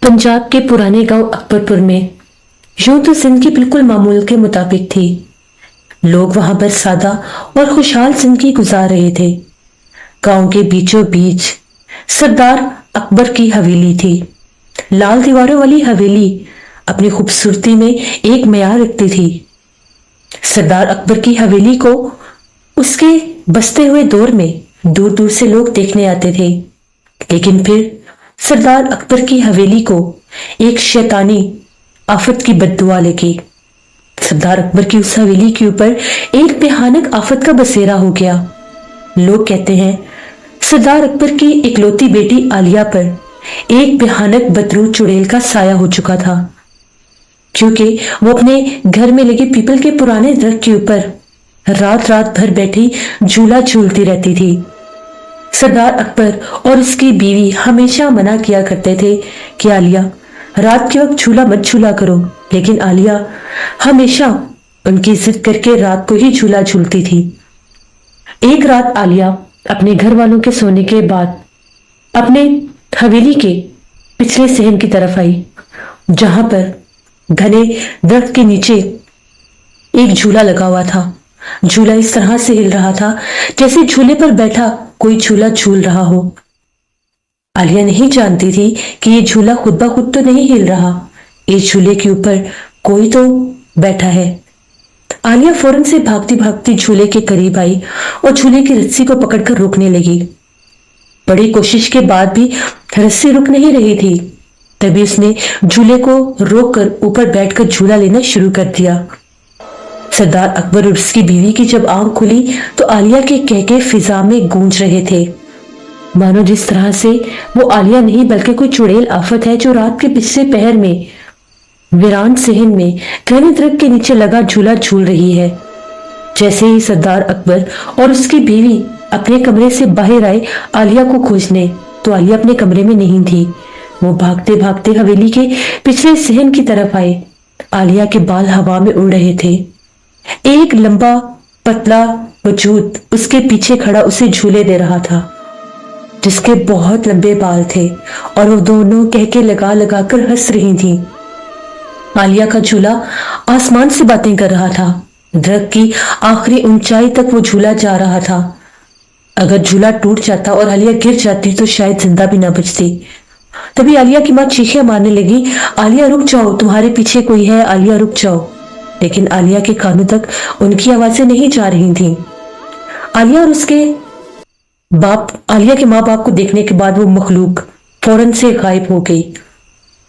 पंजाब के पुराने गांव अकबरपुर में यूं तो जिंदगी बिल्कुल मामूल के मुताबिक थी। लोग वहां पर सादा और खुशहाल जिंदगी गुजार रहे थे। गांव के बीचों बीच सरदार अकबर की हवेली थी। लाल दीवारों वाली हवेली अपनी खूबसूरती में एक मियार रखती थी। सरदार अकबर की हवेली को उसके बसते हुए दौर में दूर दूर से लोग देखने आते थे, लेकिन फिर सरदार अकबर की हवेली को एक शैतानी आफत की बद्दुआ लगी। सरदार अकबर की उस हवेली के ऊपर एक भयानक आफत का बसेरा हो गया। लोग कहते हैं सरदार अकबर की इकलौती बेटी आलिया पर एक भयानक बदरू चुड़ैल का साया हो चुका था, क्योंकि वो अपने घर में लगे पीपल के पुराने दरख्त के ऊपर रात रात भर बैठी झूला झूलती रहती थी। सरदार अकबर और उसकी बीवी हमेशा मना किया करते थे कि आलिया रात के वक्त झूला मत झूला करो, लेकिन आलिया हमेशा उनकी जिद करके रात को ही झूला झूलती थी। एक रात आलिया अपने घर वालों के सोने के बाद अपने हवेली के पिछले सहन की तरफ आई, जहां पर घने दरख्त के नीचे एक झूला लगा हुआ था। झूला इस तरह से हिल रहा था जैसे झूले पर बैठा कोई झूला झूल रहा हो। आलिया नहीं जानती थी कि ये झूला खुद ब खुद तो नहीं हिल रहा, इस झूले के ऊपर कोई तो बैठा है। आलिया फौरन से भागती भागती झूले के करीब आई और झूले की रस्सी को पकड़कर रोकने लगी। बड़ी कोशिश के बाद भी रस्सी रुक नहीं रही थी। तभी उसने झूले को रोककर ऊपर बैठकर झूला लेना शुरू कर दिया। सरदार अकबर और उसकी बीवी की जब आंख खुली तो आलिया के कहके फिजा में गूंज रहे थे, मानो जिस तरह से वो आलिया नहीं बल्कि कोई चुड़ैल आफत है जो रात के पिछले पहर में वीरान सहन में घने दरख्त के नीचे लगा झूला झूल रही है। जैसे ही सरदार अकबर और उसकी बीवी अपने कमरे से बाहर आए आलिया को खोजने, तो आलिया अपने कमरे में नहीं थी। वो भागते भागते हवेली के पिछले सहन की तरफ आए। आलिया के बाल हवा में उड़ रहे थे। एक लंबा पतला वजूद उसके पीछे खड़ा उसे झूले दे रहा था, जिसके बहुत लंबे बाल थे और वो दोनों कहके लगा लगा कर हंस रही थी। आलिया का झूला आसमान से बातें कर रहा था। दरख्त की आखिरी ऊंचाई तक वो झूला जा रहा था। अगर झूला टूट जाता और आलिया गिर जाती तो शायद जिंदा भी ना बचती। तभी आलिया की माँ चीखें मारने लगी, आलिया रुक जाओ, तुम्हारे पीछे कोई है, आलिया रुक जाओ। लेकिन आलिया के कानों तक उनकी आवाजें नहीं जा रही थीं। आलिया और उसके आलिया के माँ बाप को देखने के बाद वो मखलूक फौरन से गायब हो गई।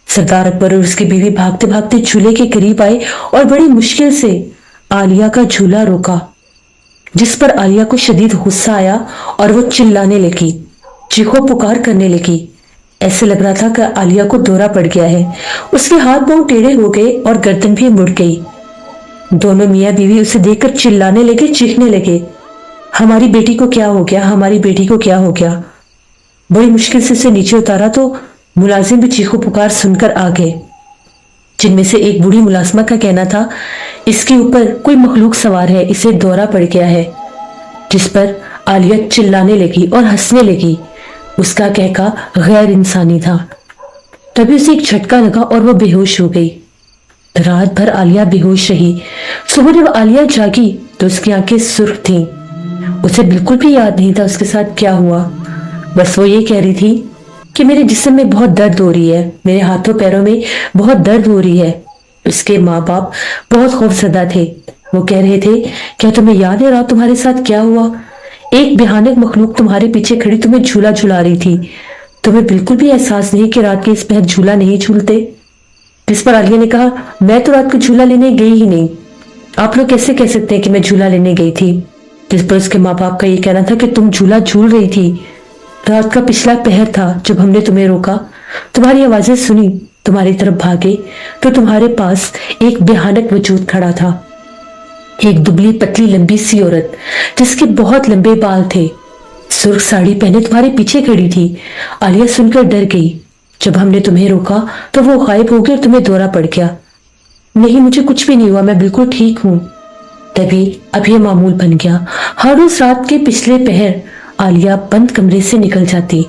सरदार अकबर और उसकी बीवी भागते भागते झूले के करीब आए और बड़ी मुश्किल से आलिया का झूला रोका, जिस पर आलिया को शदीद गुस्सा आया और वो चिल्लाने लगी, चीखो पुकार करने लगी। ऐसे लग रहा था कि आलिया को दौरा पड़ गया है। उसके हाथ पांव टेढ़े हो गए और गर्दन भी मुड़ गई। दोनों मियाँ बीवी उसे देखकर चिल्लाने लगे, चीखने लगे, हमारी बेटी को क्या हो गया, हमारी बेटी को क्या हो गया। बड़ी मुश्किल से उसे नीचे उतारा तो मुलाजिम भी चीखो पुकार सुनकर आ गए, जिनमें से एक बूढ़ी मुलाजिमा का कहना था, इसके ऊपर कोई मखलूक सवार है, इसे दौरा पड़ गया है। जिस पर आलिया चिल्लाने लगी और हंसने लगी। उसका कहका गैर इंसानी था। तभी उसे एक झटका लगा और वो बेहोश हो गई। रात भर आलिया बेहोश रही। सुबह जब आलिया जागी तो उसकी आंखें सुर्ख थीं। उसे बिल्कुल भी याद नहीं था उसके साथ क्या हुआ। बस वो ये कह रही थी कि मेरे जिस्म में बहुत दर्द हो रही है, मेरे हाथों पैरों में बहुत दर्द हो रही है। उसके माँ बाप बहुत खौफजदा थे। वो कह रहे थे, क्या तुम्हें याद है रात तुम्हारे साथ क्या हुआ? एक भयानक मखलूक तुम्हारे पीछे खड़ी तुम्हें झूला झुला रही थी। तुम्हें बिल्कुल भी एहसास नहीं कि रात के इस पहर झूला नहीं झूलते। जिस पर आलिया ने कहा, मैं तो रात को झूला लेने गई ही नहीं, आप लोग कैसे कह सकते हैं कि मैं झूला लेने गई थी। जिस पर उसके माँ बाप का ये कहना था कि तुम झूला झूल रही थी, रात का पिछला पहर था जब हमने तुम्हें रोका, तुम्हारी आवाजें सुनी, तुम्हारी तरफ भागे तो तुम्हारे पास एक भयानक वजूद खड़ा था। एक दुबली पतली लंबी सी औरत जिसके बहुत लंबे बाल थे, सुर्ख साड़ी पहने तुम्हारे पीछे खड़ी थी। आलिया सुनकर डर गई। जब हमने तुम्हें रोका तो वो गायब हो गई और तुम्हें दौरा पड़ गया। नहीं, मुझे कुछ भी नहीं हुआ, मैं बिल्कुल ठीक हूँ। तभी अब ये मामूल बन गया। हर रोज रात के पिछले पहर आलिया बंद कमरे से निकल जाती।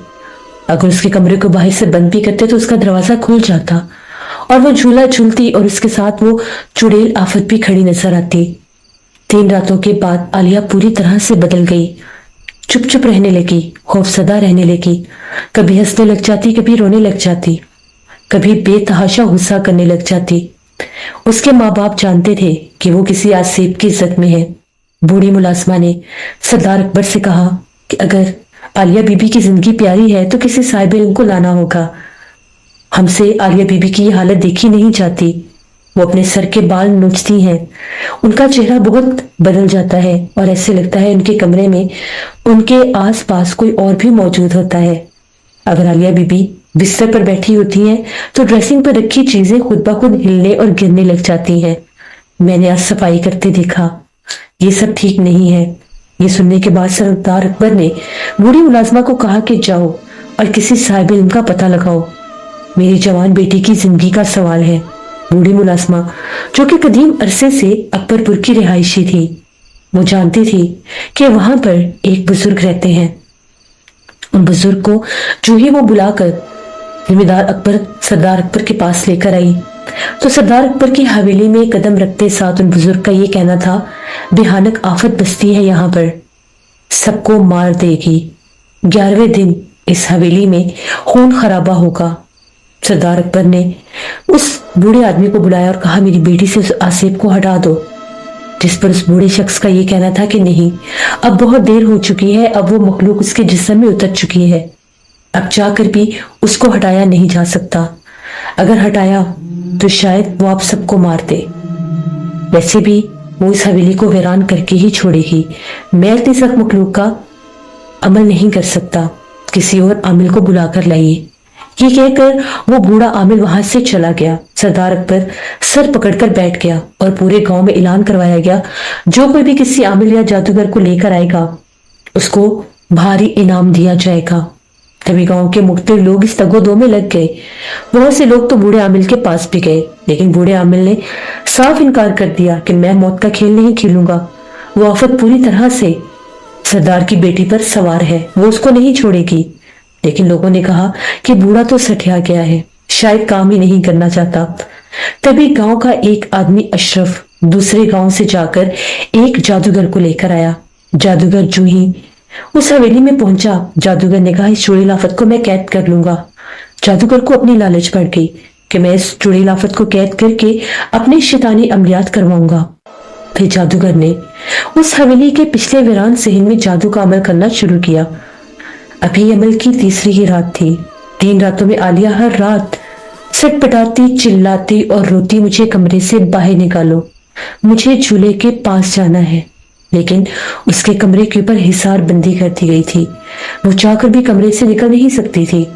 अगर उसके कमरे को बाहर से बंद भी करते तो उसका दरवाजा खुल जाता और वो झूला झूलती और उसके साथ वो चुड़ैल आफत भी खड़ी नजर आती। 3 रातों के बाद आलिया पूरी तरह से बदल गई। चुप चुप रहने लगी, खौफसदा रहने लगी। कभी हंसने लग जाती, कभी रोने लग जाती, कभी बेतहाशा गुस्सा करने लग जाती। उसके माँ बाप जानते थे कि वो किसी आसेब की इज्जत में है। बूढ़ी मुलाजमा ने सरदार अकबर से कहा कि अगर आलिया बीबी की जिंदगी प्यारी है तो किसी साहिब इल्म को लाना होगा। हमसे आलिया बीबी की ये हालत देखी नहीं जाती। वो अपने सर के बाल नोचती हैं, उनका चेहरा बहुत बदल जाता है और ऐसे लगता है उनके कमरे में उनके आसपास कोई और भी मौजूद होता है। अगर आलिया बीबी बिस्तर पर बैठी होती हैं तो ड्रेसिंग पर रखी चीजें खुद ब खुद हिलने और गिरने लग जाती हैं। मैंने आज सफाई करते देखा, ये सब ठीक नहीं है। ये सुनने के बाद सरदार अकबर ने बूढ़ी मुलाजमा को कहा कि जाओ और किसी साहिब इल्म का पता लगाओ, मेरी जवान बेटी की जिंदगी का सवाल है। बूढ़ी मुलाजमा जो कि कदीम अरसे से अकबरपुर की रिहायशी थी, वो जानती थी कि वहां पर एक बुजुर्ग रहते हैं। उन बुजुर्ग को जो ही वो बुलाकर जिम्मेदार अकबर सरदार अकबर के पास लेकर आई तो सरदार अकबर की हवेली में कदम रखते साथ उन बुजुर्ग का ये कहना था, भयानक आफत बसती है यहाँ पर, सबको मार देगी। 11वें दिन इस हवेली में खून खराबा होगा। सरदार अकबर ने उस बूढ़े आदमी को बुलाया और कहा, मेरी बेटी से उस आसेब को हटा दो। जिस पर उस बूढ़े शख्स का ये कहना था कि नहीं, अब बहुत देर हो चुकी है, अब वो मखलूक उसके जिस्म में उतर चुकी है, अब जाकर भी उसको हटाया नहीं जा सकता। अगर हटाया तो शायद वो आप सबको मार दे। वैसे भी वो इस हवेली को वीरान करके ही छोड़ेगी। मैं इतनी सख्त मखलूक का अमल नहीं कर सकता, किसी और आमिल को बुलाकर लाइए। ये कहकर वो बूढ़ा आमिल वहां से चला गया। सरदार अकबर सर पकड़कर बैठ गया और पूरे गांव में ऐलान करवाया गया, जो कोई भी किसी आमिल या जादूगर को लेकर आएगा उसको भारी इनाम दिया जाएगा। तभी गांव के मुख्तलिफ लोग इस तगोदो में लग गए। बहुत से लोग तो बूढ़े आमिल के पास भी गए, लेकिन बूढ़े आमिल ने साफ इनकार कर दिया कि मैं मौत का खेल नहीं खेलूंगा। वो आफत पूरी तरह से सरदार की बेटी पर सवार है, वो उसको नहीं छोड़ेगी। लेकिन लोगों ने कहा कि बूढ़ा तो सठिया गया है, शायद काम ही नहीं करना चाहता। तभी गांव का एक आदमी अशरफ दूसरे गांव से जाकर एक जादूगर को लेकर आया। जादूगर जो ही उस हवेली में पहुंचा, जादूगर ने कहा, इस चुड़ैल आफत को मैं कैद कर लूंगा। जादूगर को अपनी लालच पड़ गई कि मैं इस चुड़ैल आफत को कैद करके अपने शैतानी अमलियात करवाऊंगा। फिर जादूगर ने उस हवेली के पिछले वीरान सहन में जादू का अमल करना शुरू किया। अभी अमल की तीसरी ही रात थी। 3 रातों में आलिया हर रात सटपटाती, चिल्लाती और रोती, मुझे कमरे से बाहर निकालो, मुझे झूले के पास जाना है। लेकिन उसके कमरे के ऊपर हिसार बंदी कर दी गई थी। वो चाहकर भी कमरे से निकल नहीं सकती थी,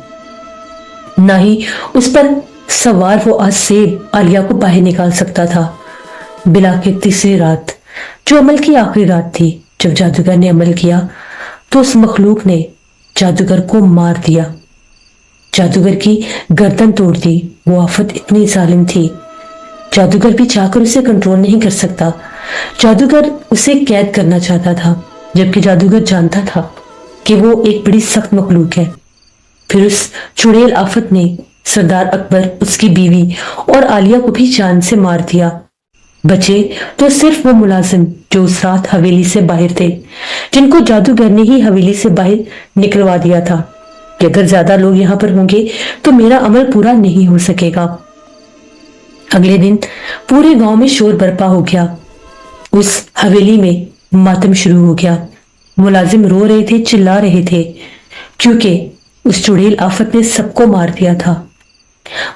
ना ही उस पर सवार वो आसेब आलिया को बाहर निकाल सकता था। बिलाखिर तीसरी रात, जो अमल की आखिरी रात थी, जब जादूगर ने अमल किया तो उस मखलूक ने जादूगर को मार दिया, जादूगर की गर्दन तोड़ दी। वो आफत इतनी जालिम थी, जादूगर भी चाहकर उसे कंट्रोल नहीं कर सकता। जादूगर उसे कैद करना चाहता था, जबकि जादूगर जानता था कि वो एक बड़ी सख्त मखलूक है। फिर उस चुड़ैल आफत ने सरदार अकबर, उसकी बीवी और आलिया को भी जान से मार दिया। बचे तो सिर्फ वो मुलाजिम जो उस रात हवेली से बाहर थे, जिनको जादूगर ने ही हवेली से बाहर निकलवा दिया था कि अगर ज्यादा लोग यहाँ पर होंगे तो मेरा अमल पूरा नहीं हो सकेगा। अगले दिन पूरे गांव में शोर बरपा हो गया। उस हवेली में मातम शुरू हो गया। मुलाजिम रो रहे थे, चिल्ला रहे थे, क्योंकि उस चुड़ैल आफत ने सबको मार दिया था।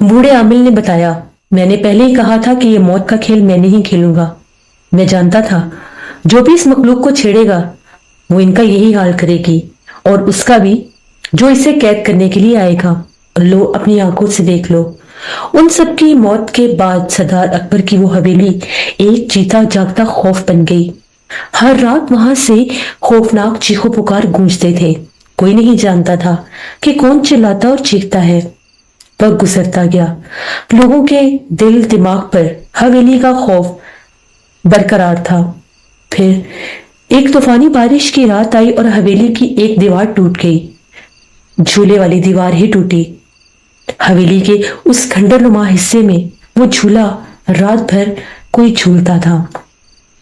बूढ़े आमिल ने बताया, मैंने पहले ही कहा था कि ये मौत का खेल मैं नहीं खेलूंगा। मैं जानता था जो भी इस मखलूक को छेड़ेगा वो इनका यही हाल करेगी, और उसका भी जो इसे कैद करने के लिए आएगा। लो, अपनी आंखों से देख लो। उन सब की मौत के बाद सरदार अकबर की वो हवेली एक जीता जागता खौफ बन गई। हर रात वहां से खौफनाक चीखों पुकार गूंजते थे। कोई नहीं जानता था कि कौन चिल्लाता और चीखता है। वक्त गुजरता गया, लोगों के दिल दिमाग पर हवेली का खौफ बरकरार था। फिर एक तूफानी बारिश की रात आई और हवेली की एक दीवार टूट गई। झूले वाली दीवार ही टूटी। हवेली के उस खंडरनुमा हिस्से में वो झूला रात भर कोई झूलता था।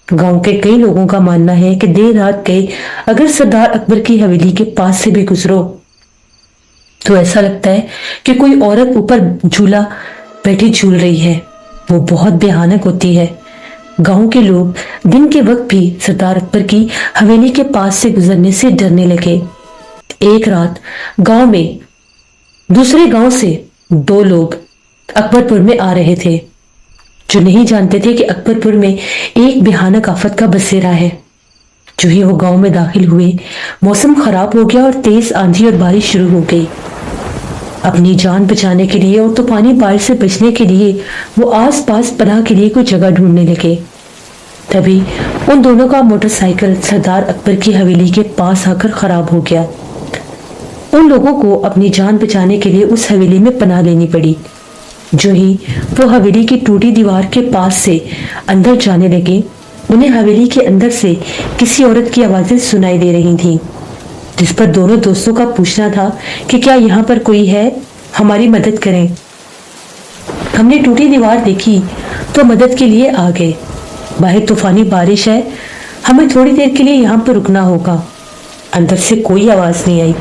गांव के कई लोगों का मानना है कि देर रात गए अगर सरदार अकबर की हवेली के पास से भी गुजरो तो ऐसा लगता है कि कोई औरत ऊपर झूला बैठी झूल रही है। वो बहुत भयानक होती है। गांव के लोग दिन के वक्त भी सरदार अकबर की हवेली के पास से गुजरने से डरने लगे। एक रात गांव में दूसरे गांव से दो लोग अकबरपुर में आ रहे थे, जो नहीं जानते थे कि अकबरपुर में एक भयानक आफत का बसेरा है। जो ही वो गांव में दाखिल हुए, मौसम खराब हो गया और तेज आंधी और बारिश शुरू हो गई। अपनी जान बचाने के लिए और तूफानी बारिश से बचने के लिए वो आसपास पनाह के लिए कोई जगह ढूंढने लगे। तभी उन दोनों का मोटरसाइकिल सरदार अकबर की हवेली के पास आकर खराब हो गया। उन लोगों को अपनी जान बचाने के लिए उस हवेली में पनाह लेनी पड़ी। जो ही वो हवेली की टूटी दीवार के पास से अंदर जाने लगे, उन्हें हवेली के अंदर से किसी औरत की आवाजें सुनाई दे रही थीं, जिस पर दोनों दोस्तों का पूछना था कि क्या यहाँ पर कोई है, हमारी मदद करें। हमने टूटी दीवार देखी तो मदद के लिए आ गए। बाहर तूफानी बारिश है, हमें थोड़ी देर के लिए यहाँ पर रुकना होगा। अंदर से कोई आवाज नहीं आई।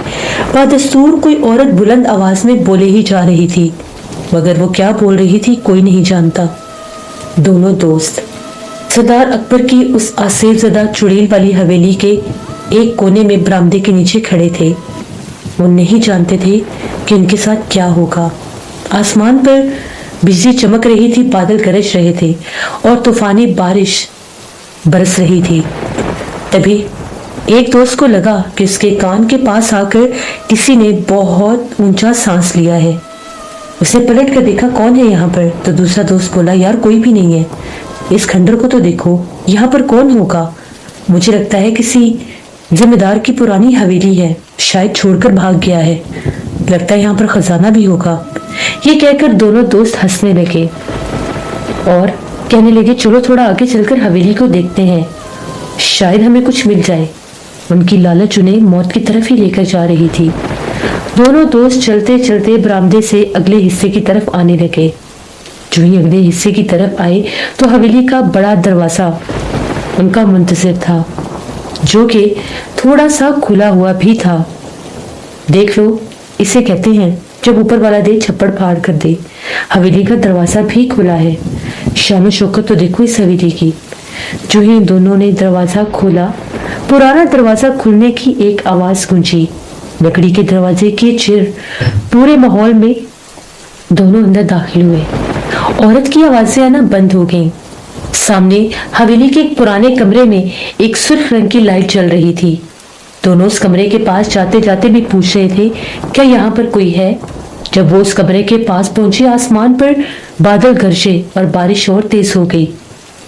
बदस्तूर कोई औरत बुलंद आवाज में बोले ही जा रही थी, मगर वो क्या बोल रही थी कोई नहीं जानता। दोनों दोस्त सरदार अकबर की उस आसेफजदा चुड़ैल वाली हवेली के एक कोने में बरामदे के नीचे खड़े थे। वो नहीं जानते थे कि उनके साथ क्या होगा। आसमान पर बिजली चमक रही थी, बादल गरज रहे थे और तूफानी बारिश बरस रही थी। तभी एक दोस्त को लगा कि उसके कान के पास आकर किसी ने बहुत ऊंचा सांस लिया है। उसने पलट कर देखा कौन है यहाँ पर, तो दूसरा दोस्त बोला यार कोई भी नहीं है, इस खंडर को तो देखो, यहाँ पर कौन होगा। मुझे लगता है किसी जिम्मेदार की पुरानी हवेली है, शायद छोड़कर भाग गया है, लगता है यहाँ पर खजाना भी होगा। ये कहकर दोनों दोस्त हंसने लगे और कहने लगे चलो थोड़ा आगे चलकर हवेली को देखते हैं, शायद हमें कुछ मिल जाए। उनकी लालच उन्हें मौत की तरफ ही लेकर जा रही थी। दोनों दोस्त चलते चलते बरामदे से अगले हिस्से की तरफ आने लगे। जो ही अगले हिस्से की तरफ आए तो हवेली का बड़ा दरवाजा उनका मुंतजिर था, जो कि थोड़ा सा खुला हुआ भी था। देख लो, इसे कहते हैं जब ऊपर वाला दे छप्पड़ फाड़ कर दे। हवेली का दरवाजा भी खुला है। शान शौकत तो देखो इस हवेली की। जो ही दोनों ने दरवाजा खोला, पुराना दरवाजा खुलने की एक आवाज गूंजी। लकड़ी के दरवाजे की चिर पूरे माहौल में दोनों अंदर दाखिल हुए। औरत की आवाजें आना बंद हो गईं। सामने हवेली के एक पुराने कमरे में एक सुर्ख रंग की लाइट जल रही थी। दोनों उस कमरे के पास जाते जाते भी पूछ रहे थे क्या यहाँ पर कोई है। जब वो उस कमरे के पास पहुंचे, आसमान पर बादल गरजे और बारिश और तेज हो गई।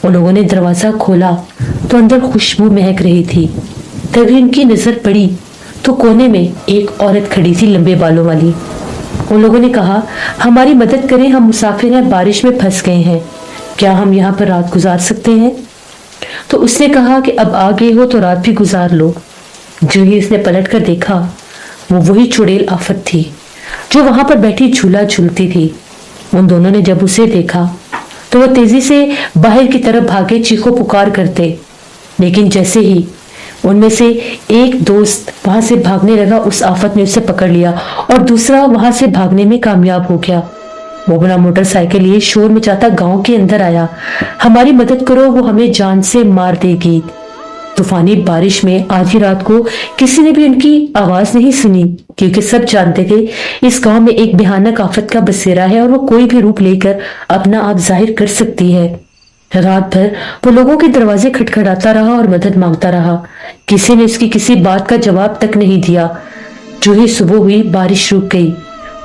उन लोगों ने दरवाजा खोला तो अंदर खुशबू महक रही थी। तभी उनकी नजर पड़ी तो कोने में एक औरत खड़ी थी, लंबे बालों वाली। उन लोगों ने कहा हमारी मदद करें, हम मुसाफिर हैं, बारिश में फंस गए हैं, क्या हम यहाँ पर रात गुजार सकते हैं। तो उसने कहा कि अब आ गए हो तो रात भी गुजार लो। जो ही उसने पलट कर देखा, वो वही चुड़ैल आफत थी जो वहां पर बैठी झूला झूलती थी। उन दोनों ने जब उसे देखा तो वो तेजी से बाहर की तरफ भागे, चीखो पुकार करते। लेकिन जैसे ही उनमें से एक दोस्त वहां से भागने लगा, उस आफत ने उसे पकड़ लिया और दूसरा वहां से भागने में कामयाब हो गया। वो अपना मोटरसाइकिल लिए शोर मचाता गांव के अंदर आया, हमारी मदद करो, वो हमें जान से मार देगी। तूफानी बारिश में आधी रात को किसी ने भी उनकी आवाज नहीं सुनी, क्योंकि सब जानते थे इस गांव में एक भयानक आफत का बसेरा है और वो कोई भी रूप लेकर अपना आप जाहिर कर सकती है। रात भर वो लोगों के दरवाजे खटखटाता रहा और मदद मांगता रहा। किसी ने उसकी किसी बात का जवाब तक नहीं दिया। जो ही सुबह हुई, बारिश रुक गई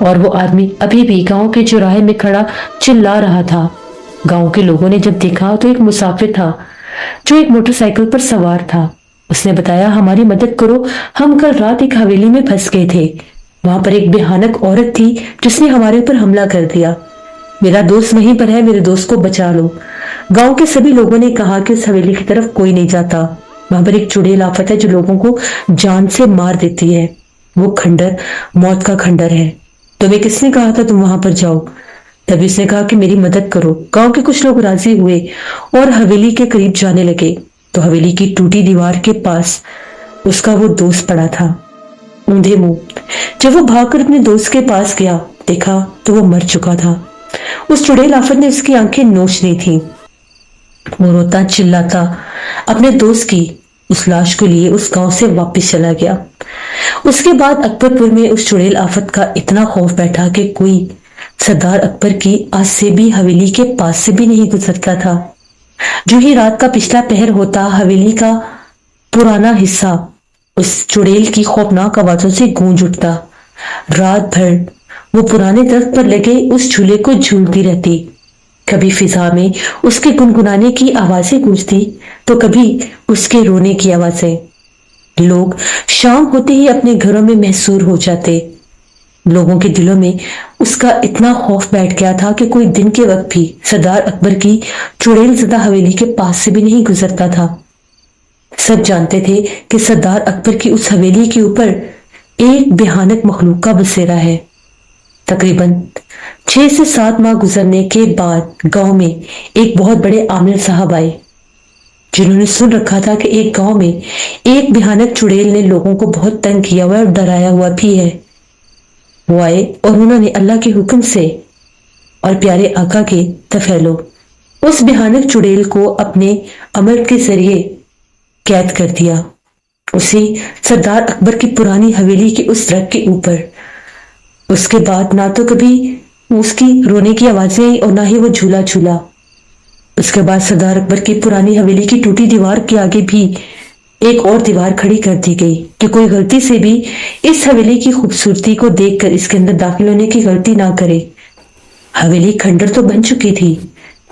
और वो आदमी अभी भी गांव के चौराहे में खड़ा चिल्ला रहा था। गांव के लोगों ने जब देखा तो एक मुसाफिर था जो एक मोटरसाइकिल पर सवार था। उसने बताया हमारी मदद करो, हम कल रात एक हवेली में फंस गए थे, वहां पर एक भयानक औरत थी जिसने हमारे ऊपर हमला कर दिया। मेरा दोस्त वहीं पर है, मेरे दोस्त को बचा लो। गांव के सभी लोगों ने कहा कि उस हवेली की तरफ कोई नहीं जाता। वहां पर एक चुड़ैल आफत है जो लोगों को जान से मार देती है। वो खंडर मौत का खंडर है। तुम्हें किसने कहा था तुम वहां पर जाओ? तभी उसने कहा कि मेरी मदद करो। गांव के कुछ लोग राजी हुए और हवेली के करीब जाने लगे तो हवेली की टूटी दीवार के पास उसका वो दोस्त पड़ा था, ऊंधे मुंह। जब वो भागकर अपने दोस्त के पास गया, देखा तो वो मर चुका था। उस चुड़ैल आफत ने उसकी आंखें नोच ली थी। वो रोता चिल्लाता अपने दोस्त की उस लाश को लिए उस गांव से वापस चला गया। उसके बाद अकबरपुर में उस चुड़ैल आफत का इतना खौफ बैठा कि कोई सरदार अकबर की आज से भी हवेली के पास से भी नहीं गुजरता था। जो ही रात का पिछला पहर होता, हवेली का पुराना हिस्सा उस चुड़ैल की खौफनाक आवाजों से गूंज उठता। रात भर वो पुराने दरख्त पर लगे उस झूले को झूलती रहती। कभी फिजा में उसके गुनगुनाने की आवाजें गूंजती तो कभी उसके रोने की आवाजें। लोग शाम होते ही अपने घरों में महसूर हो जाते। लोगों के दिलों में उसका इतना खौफ बैठ गया था कि कोई दिन के वक्त भी सरदार अकबर की चुड़ैल ज़दा हवेली के पास से भी नहीं गुजरता था। सब जानते थे कि सरदार अकबर की उस हवेली के ऊपर एक भयानक मखलूक का बसेरा है। तकरीबन 6 से 7 माह गुजरने के बाद गांव में एक बहुत बड़े आमिर साहब आए, जिन्होंने सुन रखा था कि एक गांव में एक भयानक चुड़ैल ने लोगों को बहुत तंग किया हुआ और डराया हुआ भी है। वो आए और उन्होंने अल्लाह के हुक्म से और प्यारे आका के तफैलो उस भयानक चुड़ैल को अपने अमर के जरिए कैद कर दिया। उसे सरदार अकबर की पुरानी हवेली के उस दरख्त के ऊपर। उसके बाद ना तो कभी उसकी रोने की आवाजें आई और ना ही वो झूला झूला। उसके बाद सरदार अकबर की पुरानी हवेली की टूटी दीवार के आगे भी एक और दीवार खड़ी कर दी गई कि कोई गलती से भी इस हवेली की खूबसूरती को देखकर इसके अंदर दाखिल होने की गलती ना करे। हवेली खंडर तो बन चुकी थी,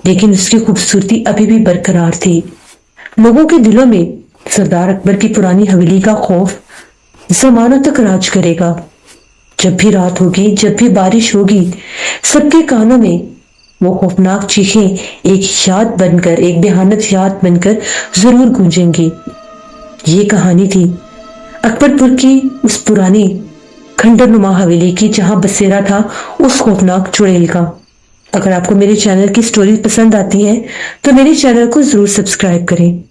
लेकिन उसकी खूबसूरती अभी भी बरकरार थी। लोगों के दिलों में सरदार अकबर की पुरानी हवेली का खौफ जमानों तक राज करेगा। जब भी रात होगी, जब भी बारिश होगी, सबके कानों में वो खौफनाक चीखें एक याद बनकर, एक भयानक याद बनकर जरूर गूंजेंगी। ये कहानी थी अकबरपुर की उस पुरानी खंडरनुमा हवेली की, जहां बसेरा था उस खौफनाक चुड़ैल का। अगर आपको मेरे चैनल की स्टोरी पसंद आती है तो मेरे चैनल को जरूर सब्सक्राइब करें।